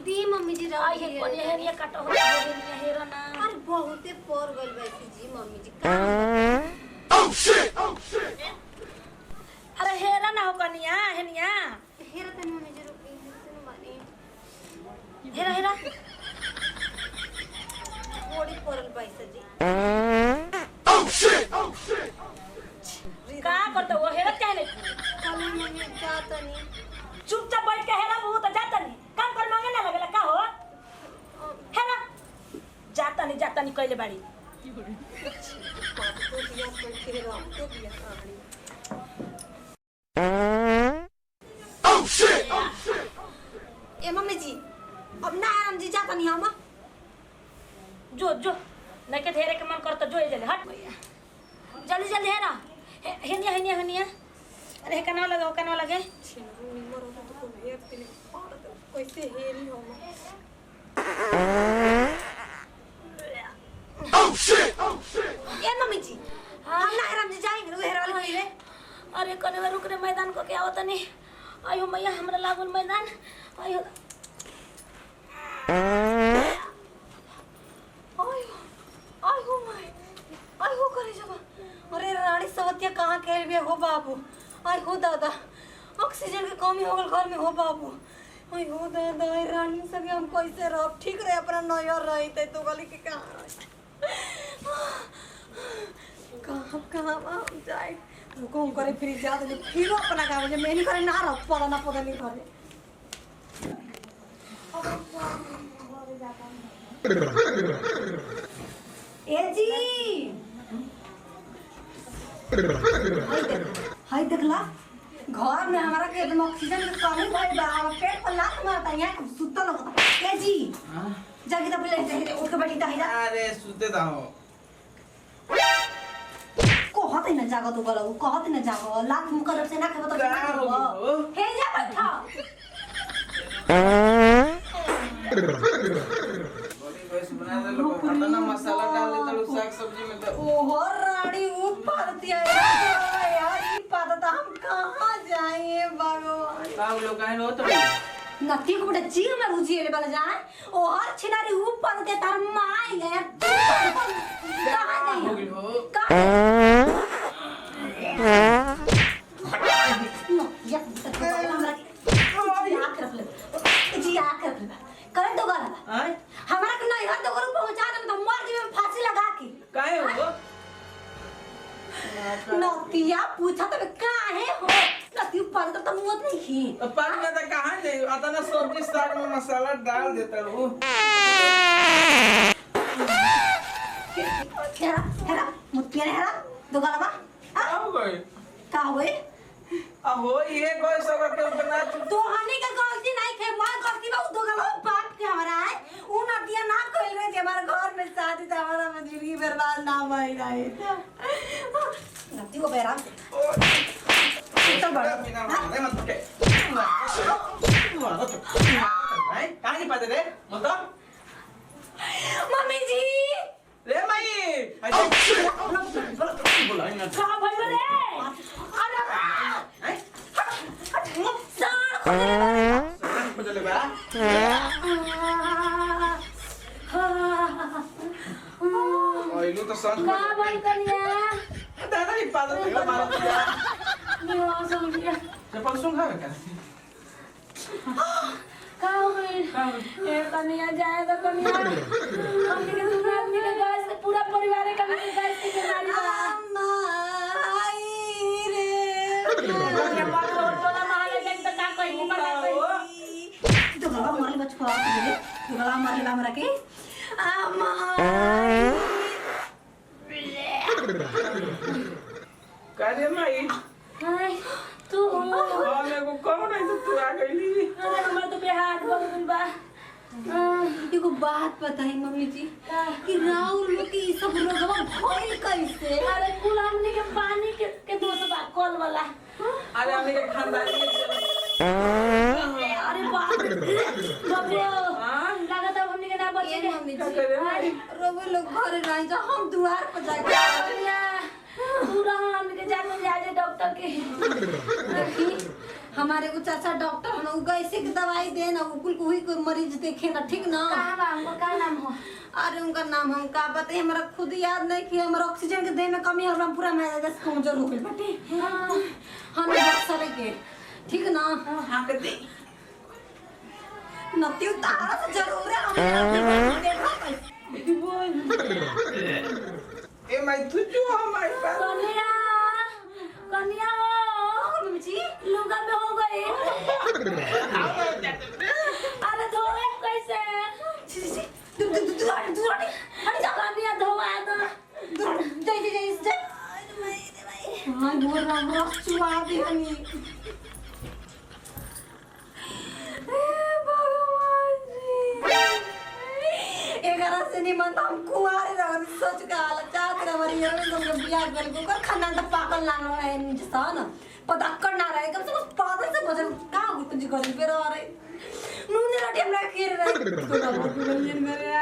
दी mummy जी रहा आई है कोनी है ये काटो हो नहीं हेरा ना। अरे बहुते पर गल बैठी जी मम्मी जी का Oh shit! अरे हेरा ना हो कनिया हेनिया हेरा त मम्मी जी रुकी सुनो बानी हेरा हेरा थोड़ी परल पैसा जी Oh shit! का करते हो हेरा क्या ले खाली मम्मी जाता नहीं चुपचाप बैठ के हेरा वो तो जाता नहीं काम कर मांगे ना लगेला का हो हेरा जाता नहीं कइले बाड़ी तो दिया पर हेरा तो दिया कहानी Oh shit! ए मम्मी जी अब ना आराम जी जाता नहीं हम जो नहीं के धेरे के मन करता जो जल्दी हट भैया जल्दी हेरा हेनिया अरे कना लगे छिनरू निमर हो तो को हेर तिने कैसे हेरी हम Oh shit! ए मम्मी जी हम ना आराम जी जाएंगे वो हेरा वाली रे अरे कने में रुक रे मैदान को क्या होता नहीं आयो मैया हमरा लागल मैदान आयो आई हो करे जब अरे रानी सवतिया कहाँ खेल भी हो बाबू आई हो दादा ऑक्सीजन की कमी हो गल घर में हो बाबू आई हो दादा आई रानी सभी हम कैसे रह ठीक रहे अपना नयर रही थे तो गली के कहाँ हम जाए रुको हम करे फिर जा दे फिर अपना काम जे मैं नहीं करे ना रह पड़ा ना पता नहीं करे ए जी हाय देखला घर में हमारा के एकदम ऑक्सीजन की कमी भइल बा हम पेट पर लात मारता यहां सुतल होता ए जी जाके तो पहले उठ के बैठी ता अरे सुते दा हो कहते न जागो तो गलो कहते न जागो लात मुंह कर से ना खेबो तो का हो हे जा बैठा बड़ी बस बना दे लो पतना मसाला डाल दे तो साग सब्जी में तो ओहो रानी ऊपर दिया यार ई पाता हम कहां जाएं भगवान साग लोग आए हो तो नती को बड़ा जी में रुचि ले वाला जाए ओ हर छिनारी ऊपर दे तार माई है कहां हो नहीं गई हो नो या जी आकर कर दो गाला हां हमारा के नहीं हर दो को पहुंचा दे तो मर जी में फांसी लगा के काहे हो नतिया पूछा तो काहे हो नती ऊपर तो मुंह नहीं पान में तो कहां जाई अतना सब्जी साग में मसाला डाल देता हो हेरा मुतिया हेरा दो गाला बा हो गई का होए हो ये कोई सब के बना तो हनी का गलती नहीं थे मां गलती बा दो गलो बाप के हमरा है उ नदिया ना कइल रे जे हमारे घर में शादी त हमारा जिंदगी बर्बाद ना भई रही नदी को बेराम तो बड़ा बिना मारे मत के भाई कहां नहीं पाते रे मत मम्मी जी रे माई अच्छा बोला ना का भइल रे अरे हैं सार खोले बदले बा ओइलो तो सन का भइल कनिया दादा ही पादल के मारा दिया निवा समझिया चप्पल सुन खा का का हो गइल ए कनिया जाए तो कनिया हमनी के दूसरा आदमी के गैस से पूरा परिवार का भी गैस की बीमारी बा माई रे ये बात तो टोला महल के तो का कहि बता तो गला मारे बचपा दे तो गला मारे ला हमरा के अम्मा कारे माई हाय तू हां को कौन है तो तू आ गईली अरे हमर तो बेहाथ बगल बा एगो बात बताई मम्मी जी कि राउर लोग के ई सब रोगवा भइल कैसे अरे कुल हमनी के पानी के दोष बा कल वाला अरे हमने के खानदानी अरे बाप रे हां लागत हमनी के ना बचे ये मम्मी जी अरे रोवे लोग घरे रह जा हम दुआर पर जाके पूरा हमनी के जाके जा डॉक्टर के देखी हमारे को चाचा डॉक्टर है ना, वो कैसे की दवाई दे ना, वो कुल कोई कोई मरीज देखे ना, ठीक ना। कहाँ बा उनका का नाम हो? अरे उनका नाम हम का बताइए, हमारा खुद याद नहीं कि हमारा ऑक्सीजन के देह में कमी है और हम पूरा मैदा कमजोर हो गए बाटे। हम बक्सर के, ठीक ना। हाँ के दे नती उतारा से जरूर है हम ए मैं तुझो हमारे पास कन्या कन्या हो जी लुगा में हो गई। अरे धोए कैसे? तू अरे कन्या धोआ तो हाँ बोल रहा हूँ चुआ दी हनी। से नहीं मन हम कुआरे रह सोच के हाल चाहत रह मरी ये लोग बियाह कर को कर खाना तो पागल ना रहे इंसान पदक्कड़ ना रहे कम से कम पागल से बजन का कुछ करी फिर आ रहे मुंह ने रोटी हमरा खीर रहे तो ना मेरे